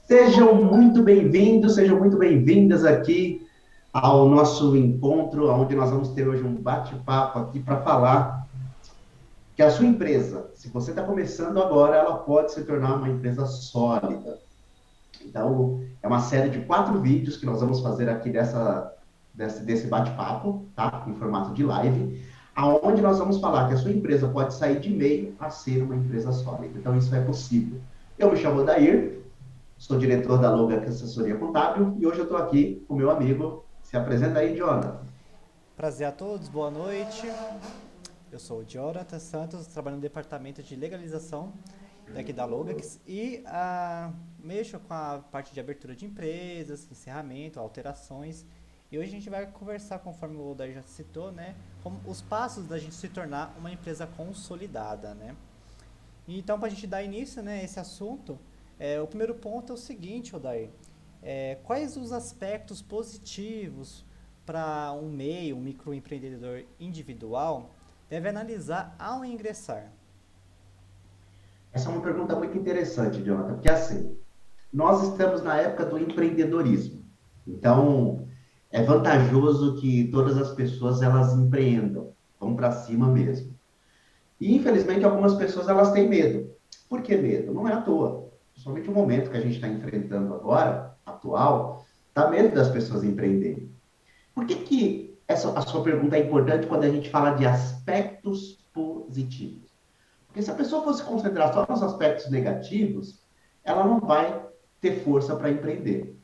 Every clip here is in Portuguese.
Sejam muito bem-vindos, sejam muito bem-vindas aqui ao nosso encontro, onde nós vamos ter hoje um bate-papo aqui para falar que a sua empresa, se você está começando agora, ela pode se tornar uma empresa sólida. Então, é uma série de 4 vídeos que nós vamos fazer aqui desse bate-papo, tá? Em formato de live, aonde nós vamos falar que a sua empresa pode sair de meio a ser uma empresa sólida. Então, isso é possível. Eu me chamo Dair, sou diretor da Loga Assessoria Contábil e hoje eu estou aqui com meu amigo. Se apresenta aí, Jonathan. Prazer a todos, boa noite. Eu sou o Jonathan Santos, trabalho no departamento de legalização daqui da Logax e mexo com a parte de abertura de empresas, encerramento, alterações. E hoje a gente vai conversar, conforme o Odair já citou, né, como os passos da gente se tornar uma empresa consolidada, né? Então, para a gente dar início, né, a esse assunto, o primeiro ponto é o seguinte, Odair. Quais os aspectos positivos para um MEI, um microempreendedor individual, deve analisar ao ingressar? Essa é uma pergunta muito interessante, Jonathan, porque assim, nós estamos na época do empreendedorismo. Então, é vantajoso que todas as pessoas elas empreendam, vão para cima mesmo. E infelizmente algumas pessoas elas têm medo. Por que medo? Não é à toa. Principalmente o momento que a gente está enfrentando agora, atual, dá medo das pessoas empreenderem. Por que que a sua pergunta é importante quando a gente fala de aspectos positivos? Porque se a pessoa fosse concentrar só nos aspectos negativos, ela não vai ter força para empreender.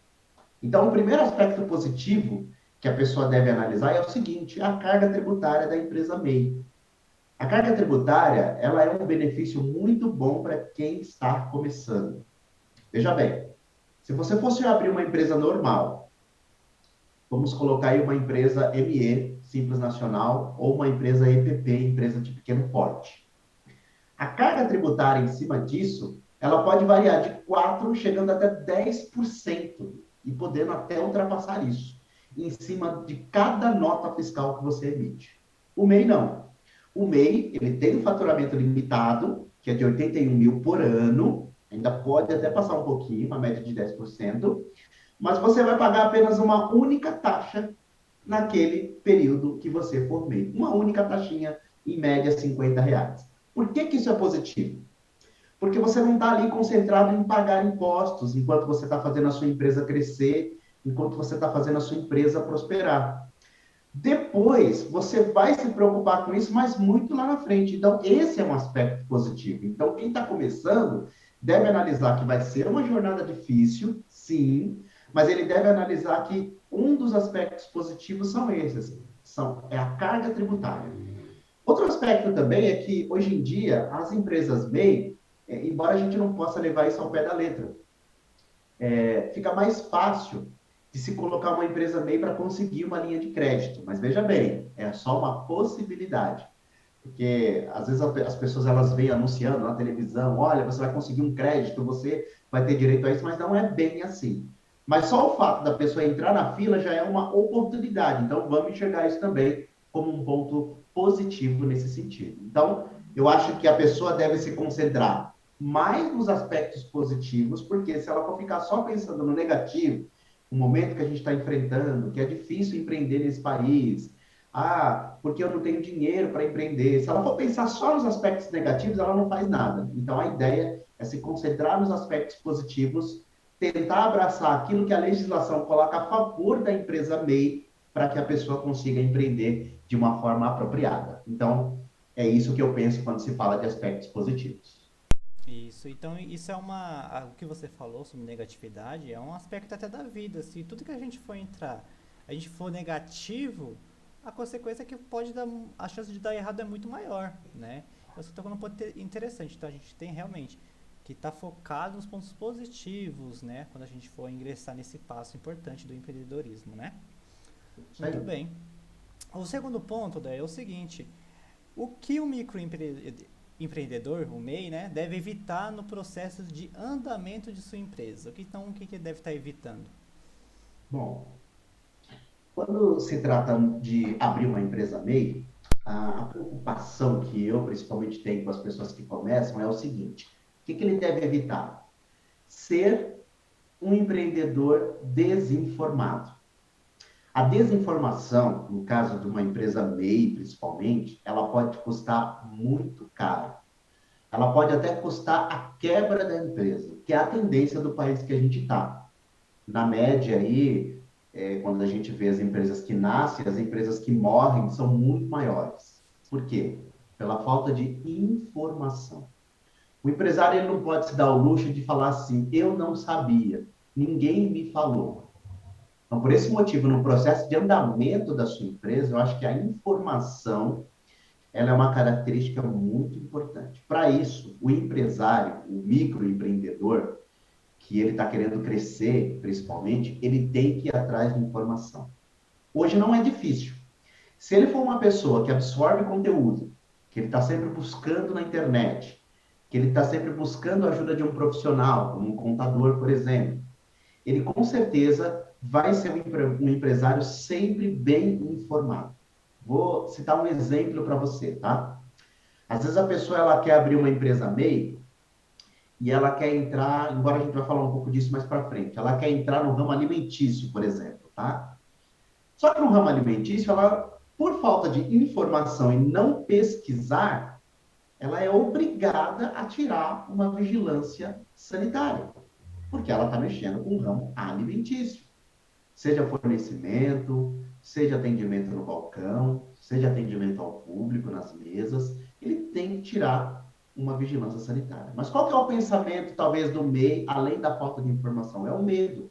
Então, o primeiro aspecto positivo que a pessoa deve analisar é o seguinte: a carga tributária da empresa MEI. A carga tributária, ela é um benefício muito bom para quem está começando. Veja bem, se você fosse abrir uma empresa normal, vamos colocar aí uma empresa ME, Simples Nacional, ou uma empresa EPP, empresa de pequeno porte. A carga tributária em cima disso, ela pode variar de 4, chegando até 10%, e podendo até ultrapassar isso, em cima de cada nota fiscal que você emite. O MEI não. O MEI, ele tem um faturamento limitado, que é de 81 mil por ano, ainda pode até passar um pouquinho, uma média de 10%, mas você vai pagar apenas uma única taxa naquele período que você for MEI. Uma única taxinha, em média, R$ 50. Por que que isso é positivo? Porque você não está ali concentrado em pagar impostos enquanto você está fazendo a sua empresa crescer, enquanto você está fazendo a sua empresa prosperar. Depois, você vai se preocupar com isso, mas muito lá na frente. Então, esse é um aspecto positivo. Então, quem está começando deve analisar que vai ser uma jornada difícil, sim, mas ele deve analisar que um dos aspectos positivos são esses, é a carga tributária. Outro aspecto também é que, hoje em dia, as empresas MEI, embora a gente não possa levar isso ao pé da letra, fica mais fácil de se colocar uma empresa MEI para conseguir uma linha de crédito. Mas veja bem, é só uma possibilidade. Porque às vezes as pessoas elas vêm anunciando na televisão, olha, você vai conseguir um crédito, você vai ter direito a isso, mas não é bem assim. Mas só o fato da pessoa entrar na fila já é uma oportunidade. Então vamos enxergar isso também como um ponto positivo nesse sentido. Então, eu acho que a pessoa deve se concentrar mais nos aspectos positivos, porque se ela for ficar só pensando no negativo, o momento que a gente está enfrentando, que é difícil empreender nesse país, porque eu não tenho dinheiro para empreender. Se ela for pensar só nos aspectos negativos, ela não faz nada. Então, a ideia é se concentrar nos aspectos positivos, tentar abraçar aquilo que a legislação coloca a favor da empresa MEI, para que a pessoa consiga empreender de uma forma apropriada. Então, é isso que eu penso quando se fala de aspectos positivos. Isso, então isso é o que você falou sobre negatividade é um aspecto até da vida. Se tudo que a gente for entrar, a gente for negativo, a consequência é que pode dar, a chance de dar errado é muito maior, né? Você está falando um ponto interessante, então a gente tem realmente que estar focado nos pontos positivos, né? Quando a gente for ingressar nesse passo importante do empreendedorismo, né? Isso Muito aí. bem. O segundo ponto, daí, é o seguinte: o que o microempreendedor, o MEI, né, deve evitar no processo de andamento de sua empresa? Então, o que ele deve estar evitando? Bom, quando se trata de abrir uma empresa MEI, a preocupação que eu principalmente tenho com as pessoas que começam é o seguinte: o que que ele deve evitar? Ser um empreendedor desinformado. A desinformação, no caso de uma empresa MEI, principalmente, ela pode custar muito caro. Ela pode até custar a quebra da empresa, que é a tendência do país que a gente está. Na média aí, quando a gente vê as empresas que nascem, as empresas que morrem são muito maiores. Por quê? Pela falta de informação. O empresário ele não pode se dar o luxo de falar assim, eu não sabia, ninguém me falou. Então, por esse motivo, no processo de andamento da sua empresa, eu acho que a informação ela é uma característica muito importante. Para isso, o empresário, o microempreendedor, que ele está querendo crescer, principalmente, ele tem que ir atrás de informação. Hoje não é difícil. Se ele for uma pessoa que absorve conteúdo, que ele está sempre buscando na internet, que ele está sempre buscando a ajuda de um profissional, como um contador, por exemplo, ele com certeza vai ser um empresário sempre bem informado. Vou citar um exemplo para você, tá? Às vezes a pessoa ela quer abrir uma empresa MEI e ela quer entrar, embora a gente vai falar um pouco disso mais para frente, ela quer entrar no ramo alimentício, por exemplo, tá? Só que no ramo alimentício, ela, por falta de informação e não pesquisar, ela é obrigada a tirar uma vigilância sanitária, porque ela está mexendo com o ramo alimentício. Seja fornecimento, seja atendimento no balcão, seja atendimento ao público nas mesas, ele tem que tirar uma vigilância sanitária. Mas qual que é o pensamento, talvez, do MEI, além da falta de informação? É o medo.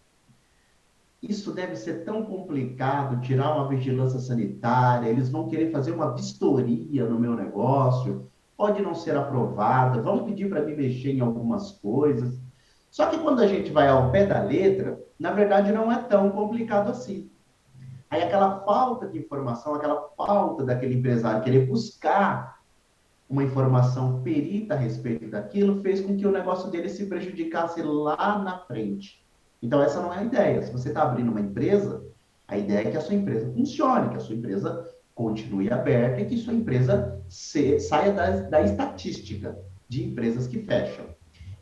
Isso deve ser tão complicado, tirar uma vigilância sanitária, eles vão querer fazer uma vistoria no meu negócio, pode não ser aprovada, vão pedir para me mexer em algumas coisas. Só que quando a gente vai ao pé da letra, na verdade não é tão complicado assim. Aí aquela falta de informação, aquela falta daquele empresário querer buscar uma informação perita a respeito daquilo, fez com que o negócio dele se prejudicasse lá na frente. Então, essa não é a ideia. Se você está abrindo uma empresa, a ideia é que a sua empresa funcione, que a sua empresa continue aberta e que sua empresa saia da estatística de empresas que fecham.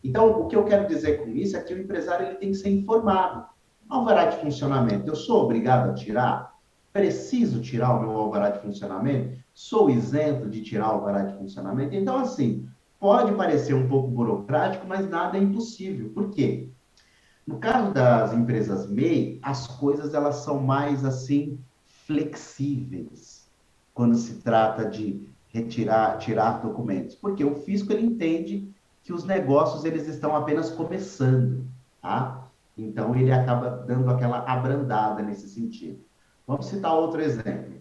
Então, o que eu quero dizer com isso é que o empresário ele tem que ser informado. Alvará de funcionamento, eu sou obrigado a tirar? Preciso tirar o meu alvará de funcionamento? Sou isento de tirar o alvará de funcionamento? Então, assim, pode parecer um pouco burocrático, mas nada é impossível. Por quê? No caso das empresas MEI, as coisas elas são mais assim flexíveis quando se trata de tirar documentos, porque o fisco ele entende que os negócios eles estão apenas começando, tá? Então ele acaba dando aquela abrandada nesse sentido. Vamos citar outro exemplo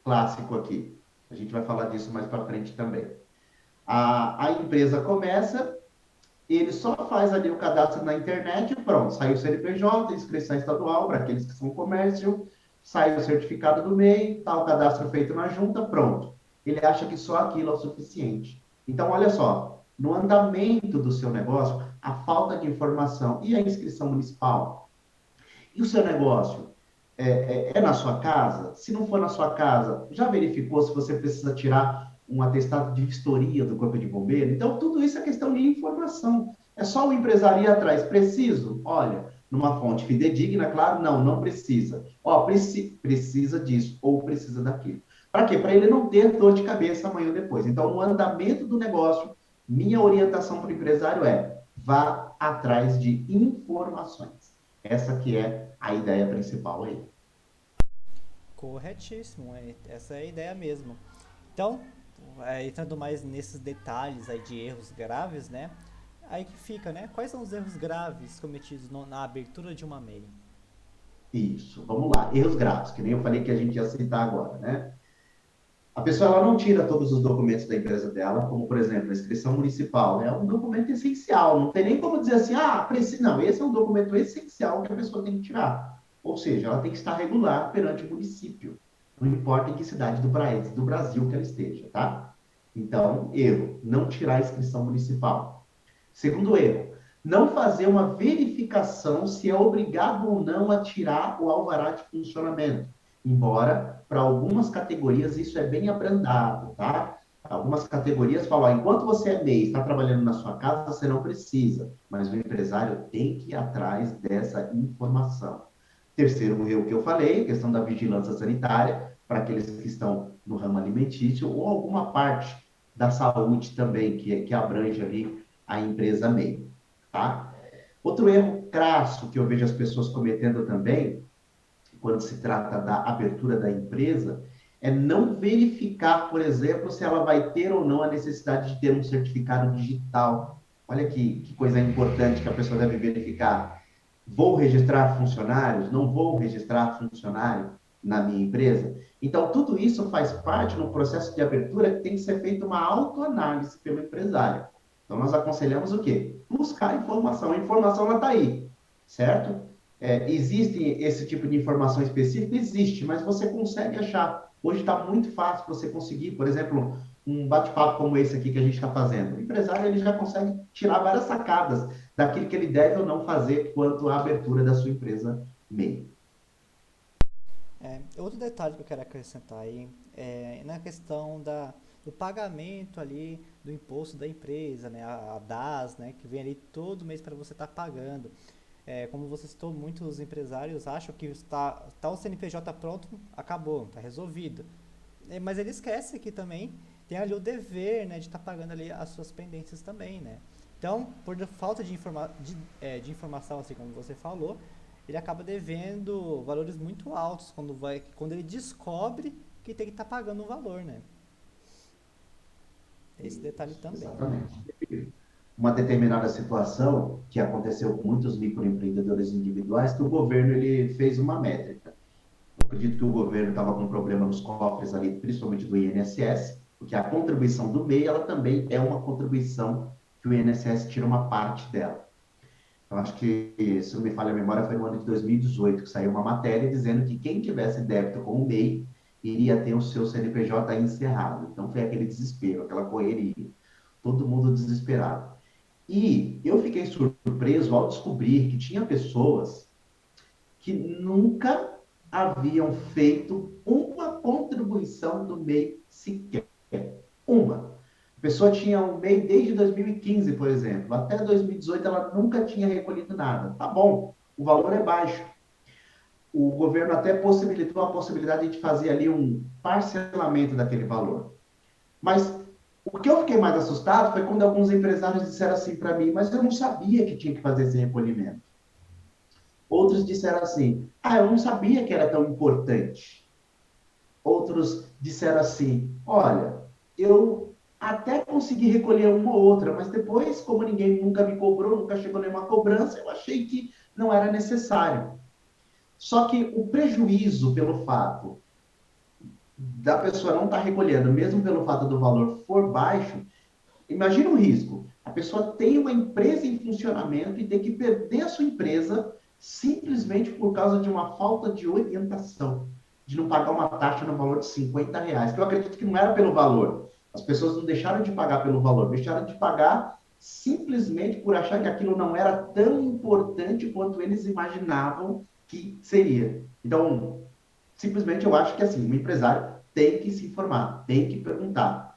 clássico aqui. A gente vai falar disso mais para frente também. A empresa começa, ele só faz ali o cadastro na internet e pronto, saiu o CNPJ, inscrição estadual para aqueles que são comércio, saiu o certificado do MEI, está o cadastro feito na junta, pronto. Ele acha que só aquilo é o suficiente. Então, olha só, no andamento do seu negócio, a falta de informação e a inscrição municipal. E o seu negócio? É na sua casa? Se não for na sua casa, já verificou se você precisa tirar um atestado de vistoria do Corpo de Bombeiro? Então, tudo isso é questão de informação. É só o empresário ir atrás. Preciso? Olha, numa fonte fidedigna, claro, não, não precisa. Ó, precisa disso ou precisa daquilo. Para quê? Para ele não ter dor de cabeça amanhã ou depois. Então, no andamento do negócio, minha orientação para o empresário é vá atrás de informações. Essa que é a ideia principal aí. Corretíssimo, essa é a ideia mesmo. Então, entrando mais nesses detalhes aí de erros graves, né? Aí que fica, né? Quais são os erros graves cometidos na abertura de uma MEI? Isso, vamos lá. Erros graves, que nem eu falei que a gente ia citar agora, né? A pessoa ela não tira todos os documentos da empresa dela, como, por exemplo, a inscrição municipal. É um documento essencial, não tem nem como dizer assim, ah, precisa. Não, esse é um documento essencial que a pessoa tem que tirar. Ou seja, ela tem que estar regular perante o município. Não importa em que cidade do Brasil que ela esteja, tá? Então, erro, não tirar a inscrição municipal. Segundo erro, não fazer uma verificação se é obrigado ou não a tirar o alvará de funcionamento. Embora, para algumas categorias, isso é bem abrandado, tá? Algumas categorias falam, ó, enquanto você é MEI, está trabalhando na sua casa, você não precisa, mas o empresário tem que ir atrás dessa informação. Terceiro erro que eu falei, questão da vigilância sanitária, para aqueles que estão no ramo alimentício, ou alguma parte da saúde também, que abrange ali a empresa MEI, tá? Outro erro crasso que eu vejo as pessoas cometendo também, quando se trata da abertura da empresa, é não verificar, por exemplo, se ela vai ter ou não a necessidade de ter um certificado digital. Olha que coisa importante que a pessoa deve verificar. Vou registrar funcionários? Não vou registrar funcionário na minha empresa? Então, tudo isso faz parte no processo de abertura que tem que ser feita uma autoanálise pelo empresário. Então, nós aconselhamos o quê? Buscar informação. A informação ela está aí, certo? Existe esse tipo de informação específica? Existe, mas você consegue achar. Hoje está muito fácil você conseguir, por exemplo, um bate-papo como esse aqui que a gente está fazendo. O empresário ele já consegue tirar várias sacadas daquilo que ele deve ou não fazer quanto à abertura da sua empresa MEI. Outro detalhe que eu quero acrescentar aí é na questão do pagamento ali do imposto da empresa, né, a DAS, né, que vem ali todo mês para você estar pagando. Como você citou, muitos empresários acham que está o CNPJ pronto, acabou, está resolvido. Mas ele esquece que também tem ali o dever, né, de estar pagando ali as suas pendências também, né? Então, por falta de informação, assim como você falou, ele acaba devendo valores muito altos quando ele descobre que tem que estar pagando um valor, né? Tem esse detalhe também. Exatamente. Uma determinada situação que aconteceu com muitos microempreendedores individuais, que o governo ele fez uma métrica. Eu acredito que o governo estava com um problema nos cofres ali, principalmente do INSS, porque a contribuição do MEI, ela também é uma contribuição que o INSS tira uma parte dela. Eu acho que, se não me falha a memória, foi no ano de 2018 que saiu uma matéria dizendo que quem tivesse débito com o MEI iria ter o seu CNPJ encerrado. Então foi aquele desespero, aquela correria, todo mundo desesperado. E eu fiquei surpreso ao descobrir que tinha pessoas que nunca haviam feito uma contribuição do MEI sequer. Uma. A pessoa tinha um MEI desde 2015, por exemplo. Até 2018 ela nunca tinha recolhido nada. Tá bom, o valor é baixo. O governo até possibilitou a possibilidade de fazer ali um parcelamento daquele valor. Mas o que eu fiquei mais assustado foi quando alguns empresários disseram assim para mim, mas eu não sabia que tinha que fazer esse recolhimento. Outros disseram assim, ah, eu não sabia que era tão importante. Outros disseram assim, olha, eu até consegui recolher uma ou outra, mas depois, como ninguém nunca me cobrou, nunca chegou nenhuma cobrança, eu achei que não era necessário. Só que o prejuízo pelo fato da pessoa não estar recolhendo, mesmo pelo fato do valor for baixo, imagina o risco. A pessoa tem uma empresa em funcionamento e tem que perder a sua empresa simplesmente por causa de uma falta de orientação, de não pagar uma taxa no valor de R$ 50, que eu acredito que não era pelo valor. As pessoas não deixaram de pagar pelo valor, deixaram de pagar simplesmente por achar que aquilo não era tão importante quanto eles imaginavam que seria. Então, simplesmente eu acho que assim, o empresário tem que se informar, tem que perguntar.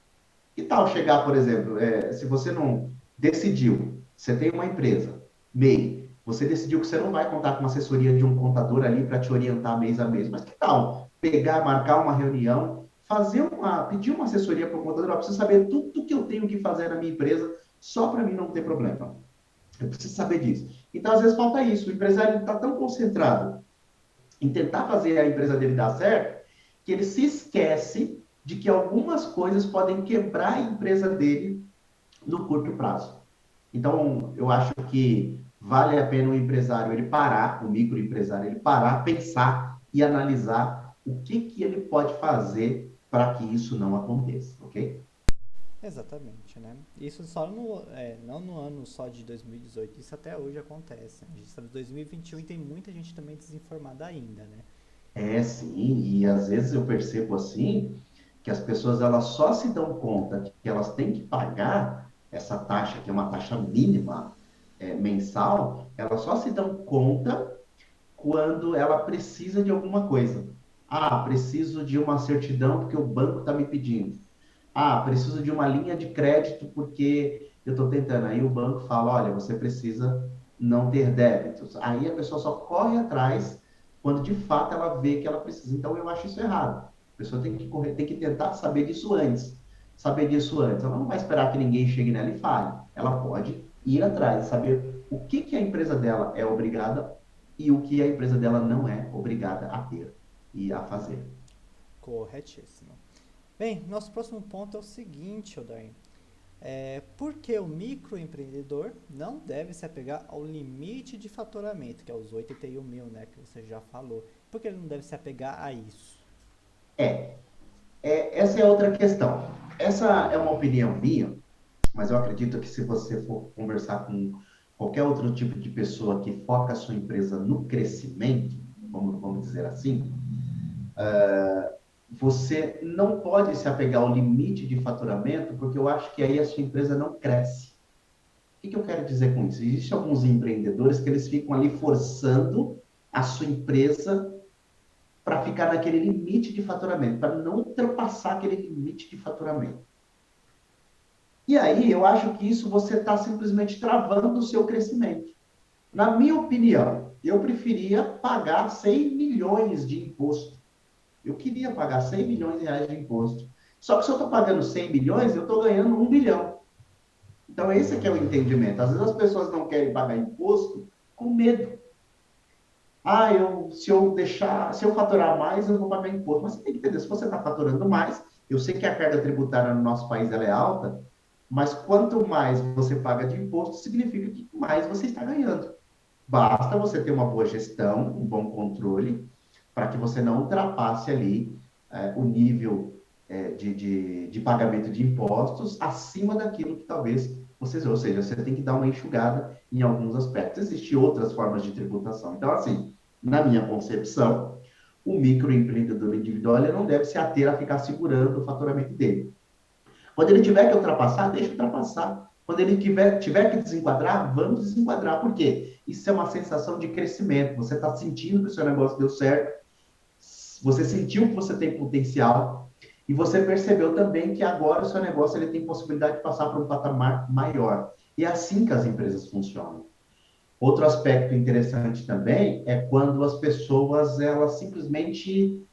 Que tal chegar, por exemplo, se você não decidiu, você tem uma empresa, MEI, você decidiu que você não vai contar com uma assessoria de um contador ali para te orientar mês a mês, mas que tal pegar, marcar uma reunião, pedir uma assessoria para o contador, para você saber tudo que eu tenho que fazer na minha empresa, só para mim não ter problema. Eu preciso saber disso. Então, às vezes, falta isso. O empresário está tão concentrado em tentar fazer a empresa dele dar certo, que ele se esquece de que algumas coisas podem quebrar a empresa dele no curto prazo. Então, eu acho que vale a pena o empresário ele parar, o microempresário ele parar, pensar e analisar o que ele pode fazer para que isso não aconteça, ok? Exatamente, né? Isso não no ano só de 2018, isso até hoje acontece. A gente está em 2021 e tem muita gente também desinformada ainda, né? É sim, e às vezes eu percebo assim que as pessoas elas só se dão conta que elas têm que pagar essa taxa, que é uma taxa mínima mensal, elas só se dão conta quando ela precisa de alguma coisa. Ah, preciso de uma certidão porque o banco está me pedindo. Ah, preciso de uma linha de crédito porque eu estou tentando. Aí o banco fala, olha, você precisa não ter débitos. Aí a pessoa só corre atrás quando de fato ela vê que ela precisa. Então eu acho isso errado. A pessoa tem que correr, tem que tentar saber disso antes. Saber disso antes. Ela não vai esperar que ninguém chegue nela e fale. Ela pode ir atrás, saber o que que a empresa dela é obrigada e o que a empresa dela não é obrigada a ter e a fazer. Corretíssimo. Bem, nosso próximo ponto é o seguinte, Odair. Por que o microempreendedor não deve se apegar ao limite de faturamento, que é os 81 mil, né, que você já falou? Por que ele não deve se apegar a isso? É, essa é outra questão. Essa é uma opinião minha, mas eu acredito que se você for conversar com qualquer outro tipo de pessoa que foca a sua empresa no crescimento, vamos dizer assim, você não pode se apegar ao limite de faturamento, porque eu acho que aí a sua empresa não cresce. O que eu quero dizer com isso? Existem alguns empreendedores que eles ficam ali forçando a sua empresa para ficar naquele limite de faturamento, para não ultrapassar aquele limite de faturamento. E aí eu acho que isso você está simplesmente travando o seu crescimento. Na minha opinião, eu preferia pagar 100 milhões de imposto. Eu queria pagar 100 milhões de reais de imposto. Só que se eu estou pagando 100 milhões, eu estou ganhando 1 bilhão. Então, esse aqui é o entendimento. Às vezes as pessoas não querem pagar imposto com medo. Ah, se eu faturar mais, eu vou pagar imposto. Mas você tem que entender, se você está faturando mais, eu sei que a carga tributária no nosso país ela é alta, mas quanto mais você paga de imposto, significa que mais você está ganhando. Basta você ter uma boa gestão, um bom controle, para que você não ultrapasse ali o nível de pagamento de impostos acima daquilo que talvez você, ou seja, você tem que dar uma enxugada em alguns aspectos. Existem outras formas de tributação. Então, assim, na minha concepção, o microempreendedor individual ele não deve se ater a ficar segurando o faturamento dele. Quando ele tiver que ultrapassar, deixa ultrapassar. Quando ele tiver que desenquadrar, vamos desenquadrar. Por quê? Isso é uma sensação de crescimento. Você está sentindo que o seu negócio deu certo, você sentiu que você tem potencial e você percebeu também que agora o seu negócio ele tem possibilidade de passar para um patamar maior. E é assim que as empresas funcionam. Outro aspecto interessante também é quando as pessoas elas simplesmente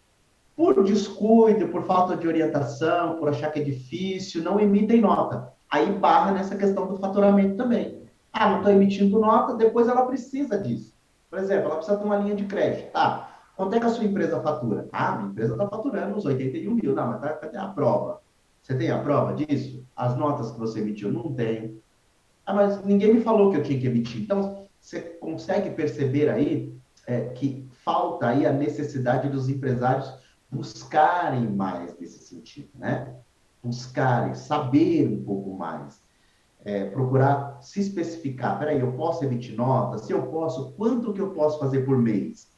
por descuido, por falta de orientação, por achar que é difícil, não emitem nota. Aí barra nessa questão do faturamento também. Ah, não estou emitindo nota, depois ela precisa disso. Por exemplo, ela precisa de uma linha de crédito. Tá, quanto é que a sua empresa fatura? Ah, minha empresa está faturando uns 81 mil. Não, mas cadê a prova? Você tem a prova disso? As notas que você emitiu? Não tem. Ah, mas ninguém me falou que eu tinha que emitir. Então, você consegue perceber aí que falta aí a necessidade dos empresários buscarem mais nesse sentido, né? Buscarem, saber um pouco mais, procurar se especificar. Peraí, eu posso emitir nota? Se eu posso, quanto que eu posso fazer por mês?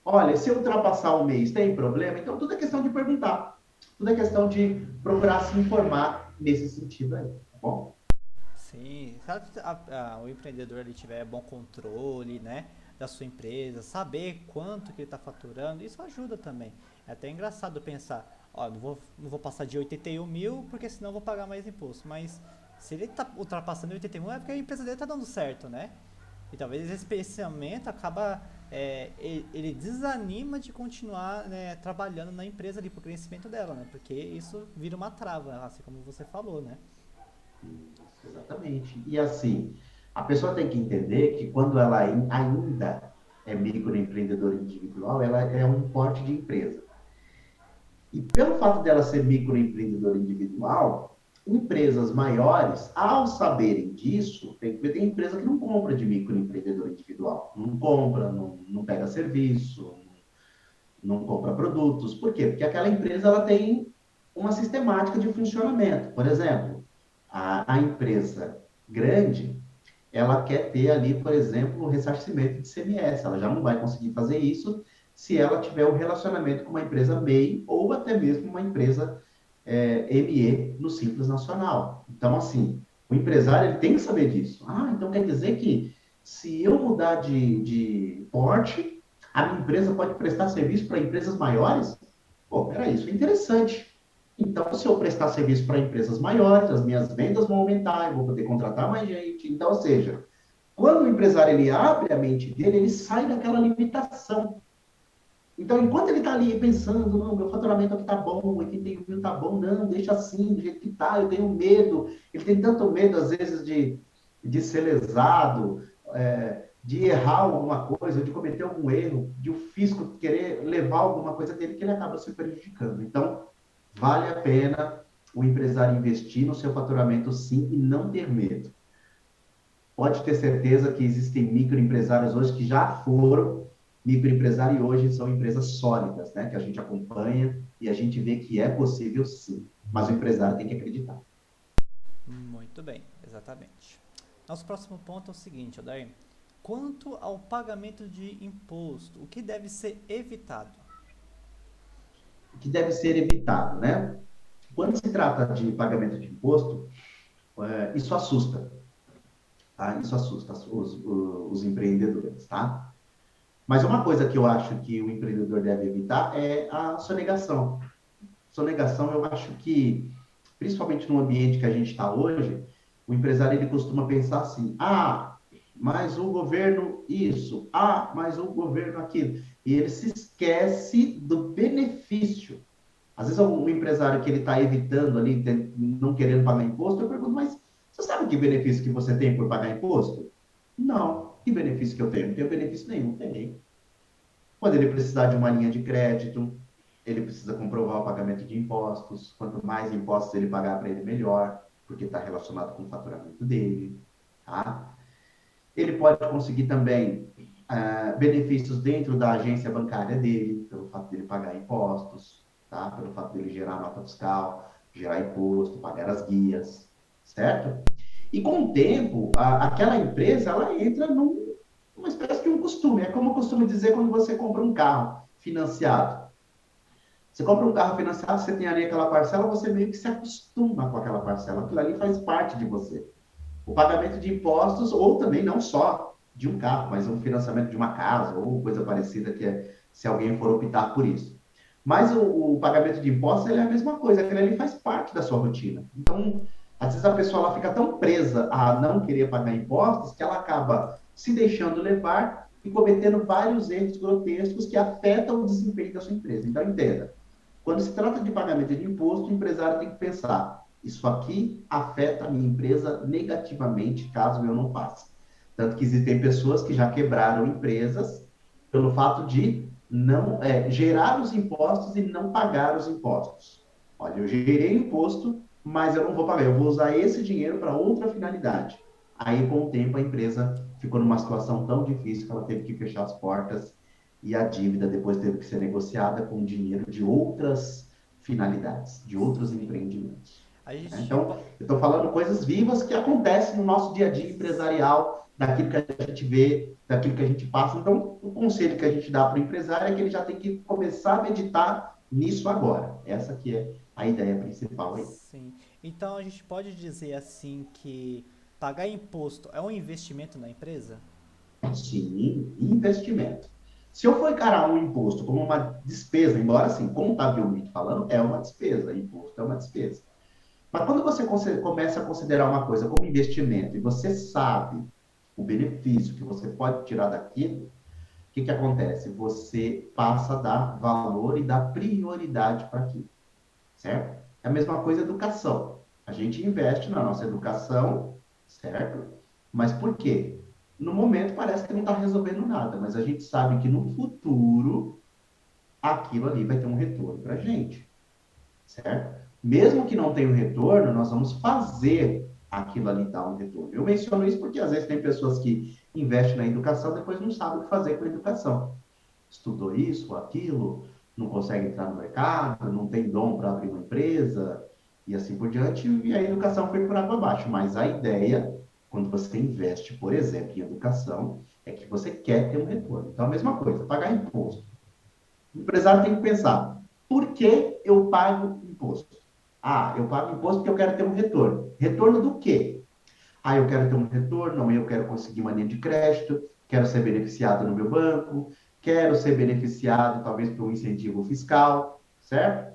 Olha, se eu ultrapassar o mês, tem problema? Então, tudo é questão de perguntar. Tudo é questão de procurar se informar nesse sentido aí, tá bom? Sim, se o empreendedor ele tiver bom controle, né, da sua empresa, saber quanto que ele está faturando, isso ajuda também. É até engraçado pensar, ó, não vou passar de 81 mil porque senão eu vou pagar mais imposto. Mas se ele está ultrapassando 81 é porque a empresa dele está dando certo, né? E talvez esse pensamento acaba, ele desanima de continuar, né, trabalhando na empresa ali pro crescimento dela, né? Porque isso vira uma trava, assim como você falou, né? Isso, exatamente. E assim, a pessoa tem que entender que quando ela ainda é microempreendedora individual, ela é um porte de empresa. E pelo fato dela ser microempreendedora individual, empresas maiores, ao saberem disso, tem empresa que não compra de microempreendedor individual. Não compra, não pega serviço, não compra produtos. Por quê? Porque aquela empresa ela tem uma sistemática de funcionamento. Por exemplo, a empresa grande, ela quer ter ali, por exemplo, o ressarcimento de CMS. Ela já não vai conseguir fazer isso se ela tiver um relacionamento com uma empresa MEI ou até mesmo uma empresa ME no Simples Nacional. Então, assim, o empresário ele tem que saber disso. Ah, então quer dizer que se eu mudar de porte, a minha empresa pode prestar serviço para empresas maiores? Pô, peraí, isso é interessante. Então, se eu prestar serviço para empresas maiores, as minhas vendas vão aumentar, eu vou poder contratar mais gente. Então, ou seja, quando o empresário ele abre a mente dele, ele sai daquela limitação. Então, enquanto ele está ali pensando, não, meu faturamento aqui está bom, 81 mil está bom, não, deixa assim, do jeito que está, eu tenho medo. Ele tem tanto medo, às vezes, de ser lesado, de errar alguma coisa, de cometer algum erro, de o fisco querer levar alguma coisa dele, que ele acaba se prejudicando. Então, vale a pena o empresário investir no seu faturamento, sim, e não ter medo. Pode ter certeza que existem microempresários hoje que já foram microempresários e hoje são empresas sólidas, né? Que a gente acompanha e a gente vê que é possível sim, mas o empresário tem que acreditar. Muito bem, exatamente. Nosso próximo ponto é o seguinte, Odair. Quanto ao pagamento de imposto, o que deve ser evitado? O que deve ser evitado, né? Quando se trata de pagamento de imposto, isso assusta, tá? Isso assusta os empreendedores, tá? Mas uma coisa que eu acho que o empreendedor deve evitar é a sonegação. Sonegação, eu acho que, principalmente no ambiente que a gente está hoje, o empresário ele costuma pensar assim: ah, mas o governo isso, ah, mas o governo aquilo. E ele se esquece do benefício. Às vezes, um empresário que ele está evitando ali, não querendo pagar imposto, eu pergunto, mas você sabe que benefício que você tem por pagar imposto? Não. Que benefício que eu tenho? Não tenho benefício nenhum. Tem. Quando ele precisar de uma linha de crédito, ele precisa comprovar o pagamento de impostos. Quanto mais impostos ele pagar para ele, melhor, porque está relacionado com o faturamento dele. Tá? Ele pode conseguir também benefícios dentro da agência bancária dele, pelo fato dele pagar impostos, tá? Pelo fato dele gerar nota fiscal, gerar imposto, pagar as guias, certo? E com o tempo, aquela empresa ela entra numa espécie de um costume. É como eu costumo dizer quando você compra um carro financiado. Você compra um carro financiado, você tem ali aquela parcela, você meio que se acostuma com aquela parcela. Aquilo ali faz parte de você. O pagamento de impostos, ou também não só de um carro, mas um financiamento de uma casa, ou coisa parecida, que é se alguém for optar por isso. Mas o pagamento de impostos ele é a mesma coisa, aquilo ali faz parte da sua rotina. Então, às vezes a pessoa ela fica tão presa a não querer pagar impostos que ela acaba se deixando levar e cometendo vários erros grotescos que afetam o desempenho da sua empresa. Então, entenda, quando se trata de pagamento de imposto, o empresário tem que pensar: isso aqui afeta a minha empresa negativamente caso eu não faça. Tanto que existem pessoas que já quebraram empresas pelo fato de não gerar os impostos e não pagar os impostos. Olha, eu gerei imposto, mas eu não vou pagar, eu vou usar esse dinheiro para outra finalidade. Aí, com o tempo, a empresa ficou numa situação tão difícil que ela teve que fechar as portas e a dívida depois teve que ser negociada com dinheiro de outras finalidades, de outros empreendimentos. A Né? gente, Então, eu estou falando coisas vivas que acontecem no nosso dia a dia empresarial, daquilo que a gente vê, daquilo que a gente passa. Então, o conselho que a gente dá para o empresário é que ele já tem que começar a meditar nisso agora. Essa que é a ideia principal aí. sim. Então a gente pode dizer assim que pagar imposto é um investimento na empresa? Sim, investimento. Se eu for encarar um imposto como uma despesa, embora assim, contabilmente falando, é uma despesa, imposto é uma despesa. Mas quando você começa a considerar uma coisa como investimento e você sabe o benefício que você pode tirar daquilo, o que que acontece? Você passa a dar valor e dar prioridade para aquilo, certo? É a mesma coisa educação. A gente investe na nossa educação, certo? Mas por quê? No momento parece que não está resolvendo nada, mas a gente sabe que no futuro aquilo ali vai ter um retorno para a gente, certo? Mesmo que não tenha um retorno, nós vamos fazer aquilo ali dar um retorno. Eu menciono isso porque às vezes tem pessoas que investem na educação e depois não sabem o que fazer com a educação. Estudou isso, aquilo, não consegue entrar no mercado, não tem dom para abrir uma empresa e assim por diante, e a educação foi por água abaixo. Mas a ideia, quando você investe, por exemplo, em educação, é que você quer ter um retorno. Então, a mesma coisa, pagar imposto. O empresário tem que pensar: por que eu pago imposto? Ah, eu pago imposto porque eu quero ter um retorno. Retorno do quê? Ah, eu quero ter um retorno, eu quero conseguir uma linha de crédito, quero ser beneficiado no meu banco, quero ser beneficiado talvez por um incentivo fiscal, certo?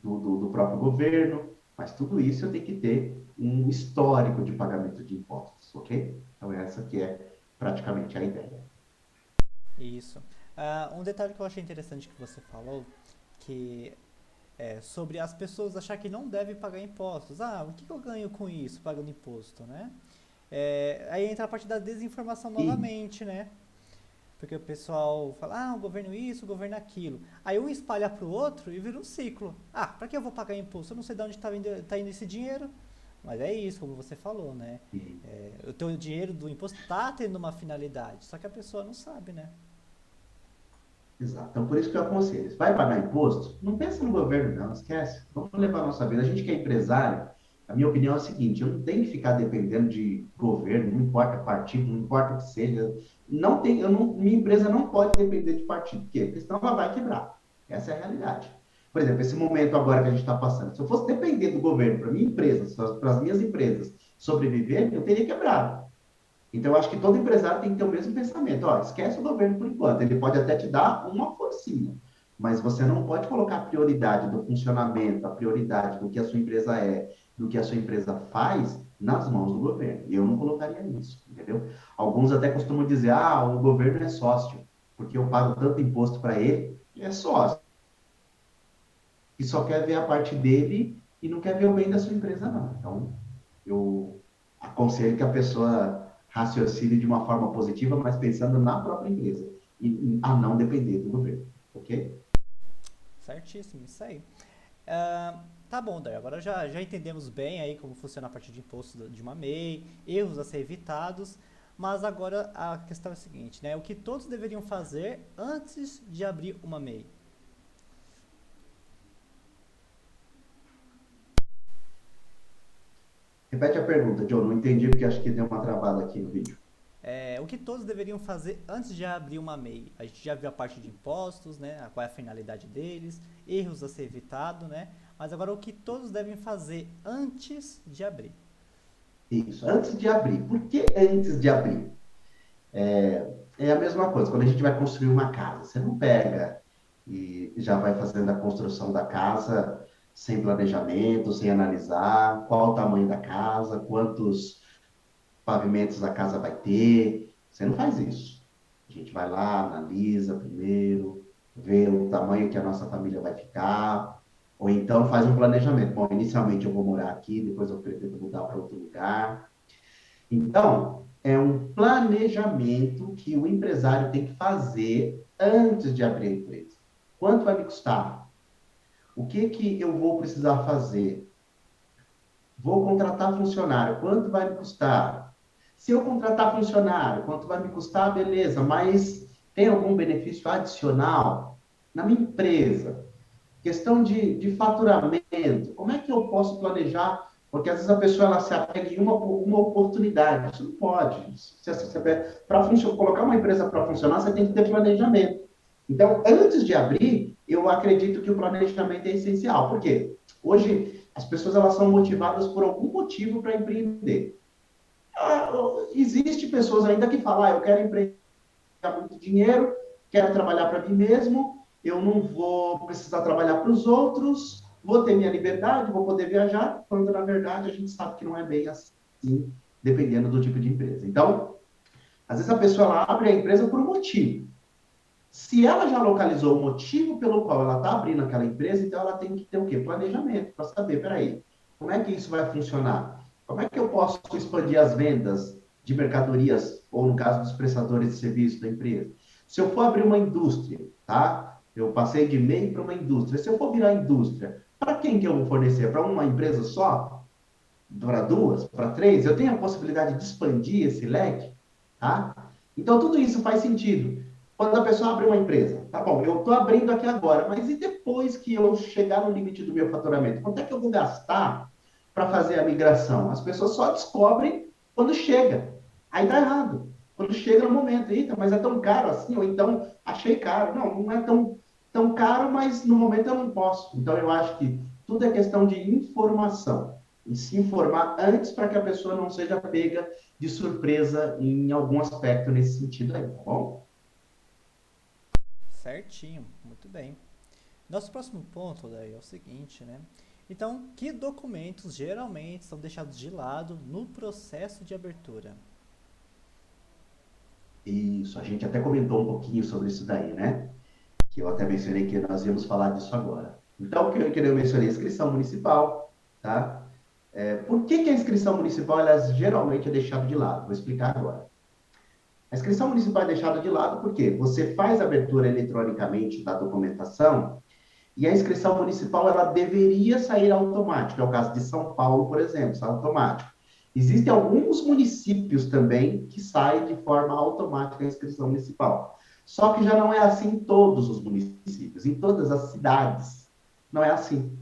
do próprio governo, mas tudo isso eu tenho que ter um histórico de pagamento de impostos, ok? Então, essa que é praticamente a ideia. Isso. Um detalhe que eu achei interessante que você falou, que é sobre as pessoas achar que não devem pagar impostos. Ah, o que eu ganho com isso, pagando imposto, né? Aí entra a parte da desinformação E, novamente, né? Porque o pessoal fala, o governo isso, o governo aquilo. Aí um espalha pro outro e vira um ciclo. Ah, pra que eu vou pagar imposto? Eu não sei de onde tá indo esse dinheiro. Mas é isso, como você falou, né? e O teu dinheiro do imposto tá tendo uma finalidade, só que a pessoa não sabe, né? Exato. Então, por isso que eu aconselho. Se vai pagar imposto, não pensa no governo, não, esquece. Vamos levar a nossa vida. A gente que é empresário, a minha opinião é a seguinte: eu não tenho que ficar dependendo de governo, não importa partido, não importa o que seja. Não tem, eu não, minha empresa não pode depender de partido. Por quê? Porque senão ela vai quebrar. Essa é a realidade. Por exemplo, esse momento agora que a gente está passando, se eu fosse depender do governo para minha empresa, para as minhas empresas sobreviver, eu teria quebrado. Então, eu acho que todo empresário tem que ter o mesmo pensamento. Ó, esquece o governo por enquanto. Ele pode até te dar uma forcinha, mas você não pode colocar a prioridade do funcionamento, a prioridade do que a sua empresa é, do que a sua empresa faz, nas mãos do governo. E eu não colocaria isso, entendeu? Alguns até costumam dizer, o governo é sócio, porque eu pago tanto imposto para ele, é sócio. E só quer ver a parte dele e não quer ver o bem da sua empresa, não. Então, eu aconselho que a pessoa raciocine de uma forma positiva, mas pensando na própria empresa e a não depender do governo, ok? Certíssimo, isso aí. Tá bom, Day. Agora já entendemos bem aí como funciona a parte de imposto de uma MEI, erros a ser evitados, mas agora a questão é a seguinte, né? O que todos deveriam fazer antes de abrir uma MEI? Repete a pergunta, John, não entendi porque acho que deu uma travada aqui no vídeo. O que todos deveriam fazer antes de abrir uma MEI? A gente já viu a parte de impostos, né? Qual é a finalidade deles, erros a ser evitado, né? Mas agora o que todos devem fazer antes de abrir? Isso, antes de abrir. Por que antes de abrir? É a mesma coisa, quando a gente vai construir uma casa, você não pega e já vai fazendo a construção da casa sem planejamento, sem analisar qual o tamanho da casa, quantos pavimentos a casa vai ter. Você não faz isso. A gente vai lá, analisa primeiro, vê o tamanho que a nossa família vai ficar, ou então faz um planejamento. Bom, inicialmente eu vou morar aqui, depois eu pretendo mudar para outro lugar. Então, é um planejamento que o empresário tem que fazer antes de abrir a empresa. Quanto vai me custar? O que que eu vou precisar fazer? Vou contratar funcionário, quanto vai me custar? Se eu contratar funcionário, quanto vai me custar? Beleza, mas tem algum benefício adicional na minha empresa? Questão de faturamento, como é que eu posso planejar? Porque às vezes a pessoa ela se apega em uma oportunidade. Isso não pode. Para colocar uma empresa para funcionar, você tem que ter planejamento. Então, antes de abrir, eu acredito que o planejamento é essencial. Por quê? Hoje, as pessoas elas são motivadas por algum motivo para empreender. Existe pessoas ainda que falam, eu quero empreender muito dinheiro, quero trabalhar para mim mesmo, eu não vou precisar trabalhar para os outros, vou ter minha liberdade, vou poder viajar, quando na verdade a gente sabe que não é bem assim, dependendo do tipo de empresa. Então, às vezes a pessoa ela abre a empresa por um motivo. Se ela já localizou o motivo pelo qual ela está abrindo aquela empresa, então ela tem que ter o quê? Planejamento, para saber, peraí, como é que isso vai funcionar? Como é que eu posso expandir as vendas de mercadorias, ou no caso dos prestadores de serviço da empresa? Se eu for abrir uma indústria, tá? Eu passei de MEI para uma indústria. Se eu for virar indústria, para quem que eu vou fornecer? Para uma empresa só? Para duas? Para três? Eu tenho a possibilidade de expandir esse leque? Tá? Então, tudo isso faz sentido. Quando a pessoa abre uma empresa, tá bom, eu estou abrindo aqui agora, mas e depois que eu chegar no limite do meu faturamento? Quanto é que eu vou gastar para fazer a migração? As pessoas só descobrem quando chega. Aí tá errado. Quando chega no momento, eita, mas é tão caro assim, ou então achei caro. Não, não é tão caro, mas no momento eu não posso. Então eu acho que tudo é questão de informação. E se informar antes para que a pessoa não seja pega de surpresa em algum aspecto nesse sentido aí, tá bom? Certinho, muito bem. Nosso próximo ponto daí é o seguinte, né? Então, que documentos geralmente são deixados de lado no processo de abertura? Isso, a gente até comentou um pouquinho sobre isso daí, né? Que eu até mencionei que nós íamos falar disso agora. Então, o que eu mencionei? Inscrição municipal, tá? Por que que a inscrição municipal, ela geralmente é deixada de lado? Vou explicar agora. A inscrição municipal é deixada de lado porque você faz a abertura eletronicamente da documentação e a inscrição municipal ela deveria sair automática. É o caso de São Paulo, por exemplo, sai automático. Existem alguns municípios também que saem de forma automática a inscrição municipal. Só que já não é assim em todos os municípios, em todas as cidades. Não é assim.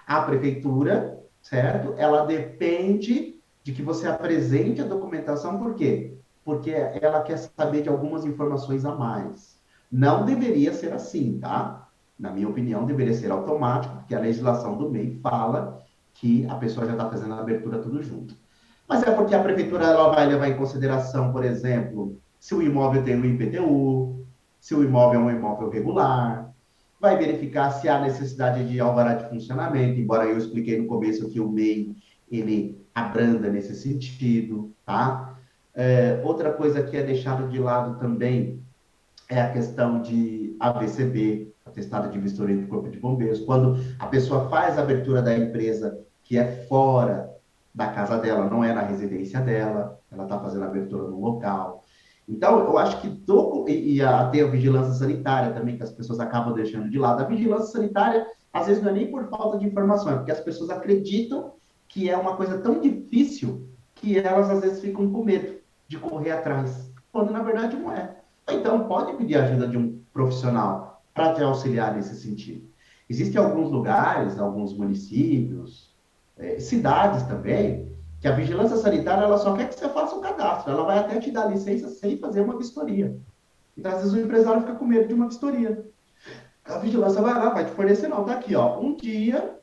A prefeitura, certo? Ela depende de que você apresente a documentação, por quê? Porque ela quer saber de algumas informações a mais. Não deveria ser assim, tá? Na minha opinião, deveria ser automático, porque a legislação do MEI fala que a pessoa já está fazendo a abertura tudo junto. Mas é porque a prefeitura ela vai levar em consideração, por exemplo, se o imóvel tem um IPTU, se o imóvel é um imóvel regular, vai verificar se há necessidade de alvará de funcionamento, embora eu expliquei no começo que o MEI, ele abranda nesse sentido, tá? Outra coisa que é deixado de lado também é a questão de ABCB, atestado de vistoria do Corpo de Bombeiros. Quando a pessoa faz a abertura da empresa que é fora da casa dela, não é na residência dela, ela está fazendo a abertura no local. Então, eu acho que tem a vigilância sanitária também, que as pessoas acabam deixando de lado. A vigilância sanitária, às vezes, não é nem por falta de informação, é porque as pessoas acreditam que é uma coisa tão difícil que elas, às vezes, ficam com medo de correr atrás, quando, na verdade, não é. Então, pode pedir ajuda de um profissional para te auxiliar nesse sentido. Existem alguns lugares, alguns municípios, cidades também, que a vigilância sanitária ela só quer que você faça o cadastro. Ela vai até te dar licença sem fazer uma vistoria. Então, às vezes, o empresário fica com medo de uma vistoria. A vigilância vai lá, vai te fornecer, não. Tá aqui, ó. Um dia,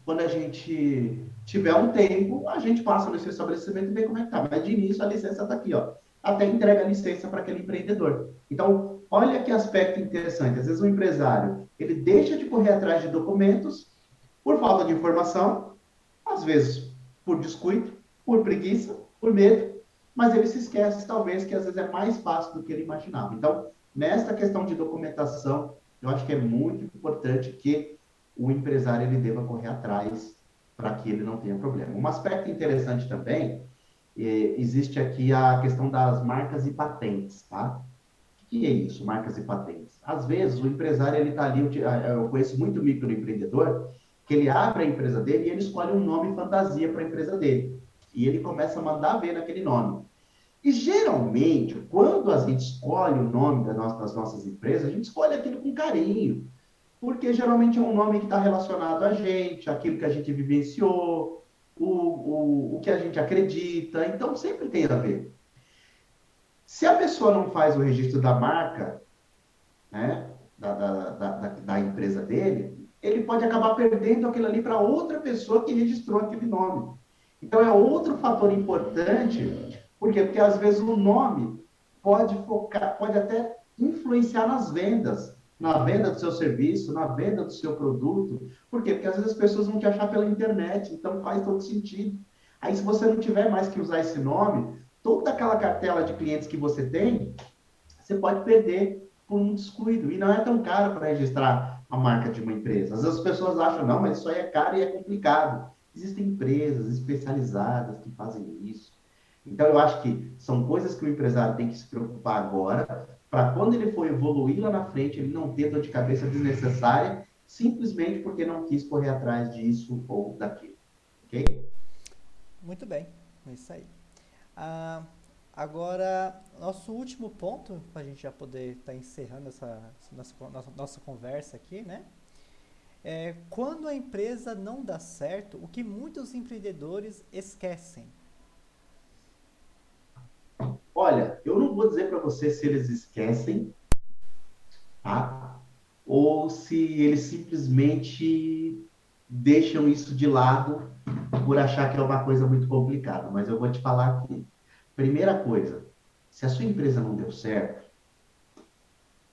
quando a gente tiver um tempo, a gente passa no seu estabelecimento e vê como é que tá. Mas de início, a licença está aqui, ó. Até entrega a licença para aquele empreendedor. Então, olha que aspecto interessante. Às vezes o empresário, ele deixa de correr atrás de documentos por falta de informação, às vezes por descuido, por preguiça, por medo, mas ele se esquece, talvez, que às vezes é mais fácil do que ele imaginava. Então, nessa questão de documentação, eu acho que é muito importante que o empresário ele deva correr atrás para que ele não tenha problema. Um aspecto interessante também, existe aqui a questão das marcas e patentes, tá? O que é isso, marcas e patentes? Às vezes, o empresário, ele está ali, eu conheço muito microempreendedor, que ele abre a empresa dele e ele escolhe um nome fantasia para a empresa dele. E ele começa a mandar ver naquele nome. E geralmente, quando a gente escolhe o nome das nossas empresas, a gente escolhe aquilo com carinho, porque geralmente é um nome que está relacionado a gente, aquilo que a gente vivenciou, o que a gente acredita, então sempre tem a ver. Se a pessoa não faz o registro da marca, né, da empresa dele, ele pode acabar perdendo aquilo ali para outra pessoa que registrou aquele nome. Então, é outro fator importante, por quê? Porque às vezes o nome pode focar, pode até influenciar nas vendas, na venda do seu serviço, na venda do seu produto. Por quê? Porque às vezes as pessoas vão te achar pela internet, então faz todo sentido. Aí, se você não tiver mais que usar esse nome, toda aquela cartela de clientes que você tem, você pode perder por um descuido. E não é tão caro para registrar a marca de uma empresa. Às vezes as pessoas acham, não, mas isso aí é caro e é complicado. Existem empresas especializadas que fazem isso. Então, eu acho que são coisas que o empresário tem que se preocupar agora, para quando ele for evoluir lá na frente, ele não ter dor de cabeça desnecessária, simplesmente porque não quis correr atrás disso ou daquilo. Ok? Muito bem, é isso aí. Ah, agora, nosso último ponto, para a gente já poder estar encerrando essa nossa conversa aqui, né? É quando a empresa não dá certo, o que muitos empreendedores esquecem. Olha, eu não vou dizer para você se eles esquecem, tá? Ou se eles simplesmente deixam isso de lado por achar que é uma coisa muito complicada. Mas eu vou te falar aqui. Primeira coisa, se a sua empresa não deu certo,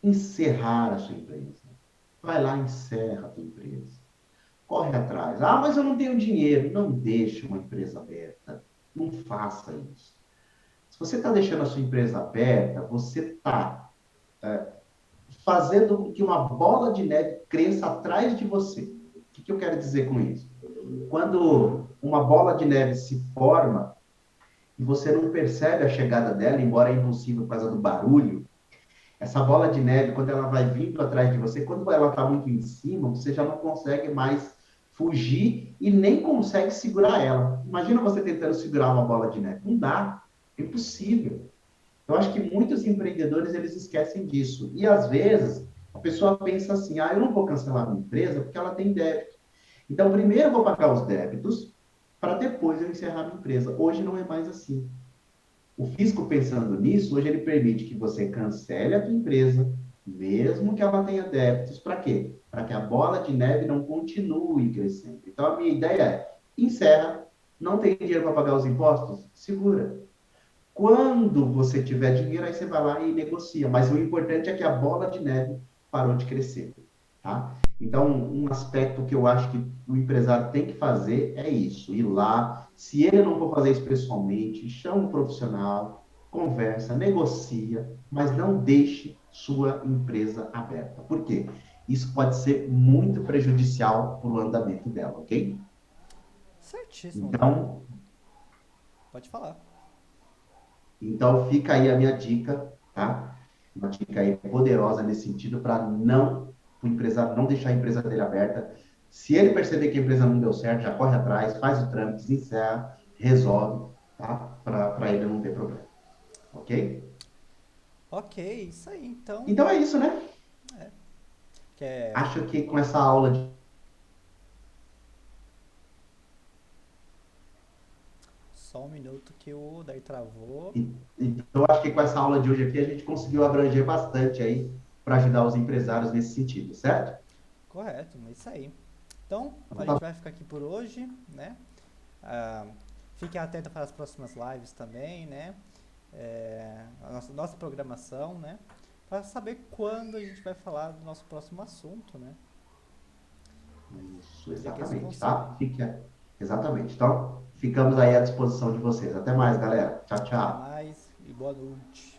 encerrar a sua empresa. vai lá e encerra a tua empresa. Corre atrás. Ah, mas eu não tenho dinheiro. Não deixe uma empresa aberta. Não faça isso. Se você está deixando a sua empresa aberta, você está fazendo com que uma bola de neve cresça atrás de você. O que eu quero dizer com isso? Quando uma bola de neve se forma e você não percebe a chegada dela, embora é impossível por causa do barulho, essa bola de neve, quando ela vai vindo atrás de você, quando ela está muito em cima, você já não consegue mais fugir e nem consegue segurar ela. Imagina você tentando segurar uma bola de neve. Não dá. É impossível. Eu acho que muitos empreendedores eles esquecem disso. E às vezes a pessoa pensa assim: ah, eu não vou cancelar a minha empresa porque ela tem débito. Então, primeiro eu vou pagar os débitos para depois eu encerrar a minha empresa. Hoje não é mais assim. O fisco, pensando nisso, hoje ele permite que você cancele a tua empresa, mesmo que ela tenha débitos. Para quê? Para que a bola de neve não continue crescendo. Então, a minha ideia é: encerra, não tem dinheiro para pagar os impostos? Segura. Quando você tiver dinheiro, aí você vai lá e negocia. Mas o importante é que a bola de neve parou de crescer, tá? Então, um aspecto que eu acho que o empresário tem que fazer é isso: ir lá. Se ele não for fazer isso pessoalmente, chama um profissional, conversa, negocia, mas não deixe sua empresa aberta. Por quê? Isso pode ser muito prejudicial para o andamento dela, ok? Certíssimo, Dai. Então, Pode falar. Então, fica aí a minha dica, tá? Uma dica aí poderosa nesse sentido para não o empresário não deixar a empresa dele aberta. Se ele perceber que a empresa não deu certo, já corre atrás, faz o trâmite, encerra, resolve, tá? Para ele não ter problema, ok? Ok, isso aí, então. Então é isso, né? Quer Acho que com essa aula só um minuto que o Dai travou. então acho que com essa aula de hoje aqui a gente conseguiu abranger bastante aí para ajudar os empresários nesse sentido, certo? Correto, é isso aí. Então, a Então gente tá vai ficar aqui por hoje, né? Ah, fiquem atentos para as próximas lives também, né? A nossa programação, né? Para saber quando a gente vai falar do nosso próximo assunto, né? isso, Queria que eles exatamente, tá? considerem. Fica, exatamente. Então, ficamos aí à disposição de vocês. Até mais, galera. Tchau, Até tchau. mais e boa noite.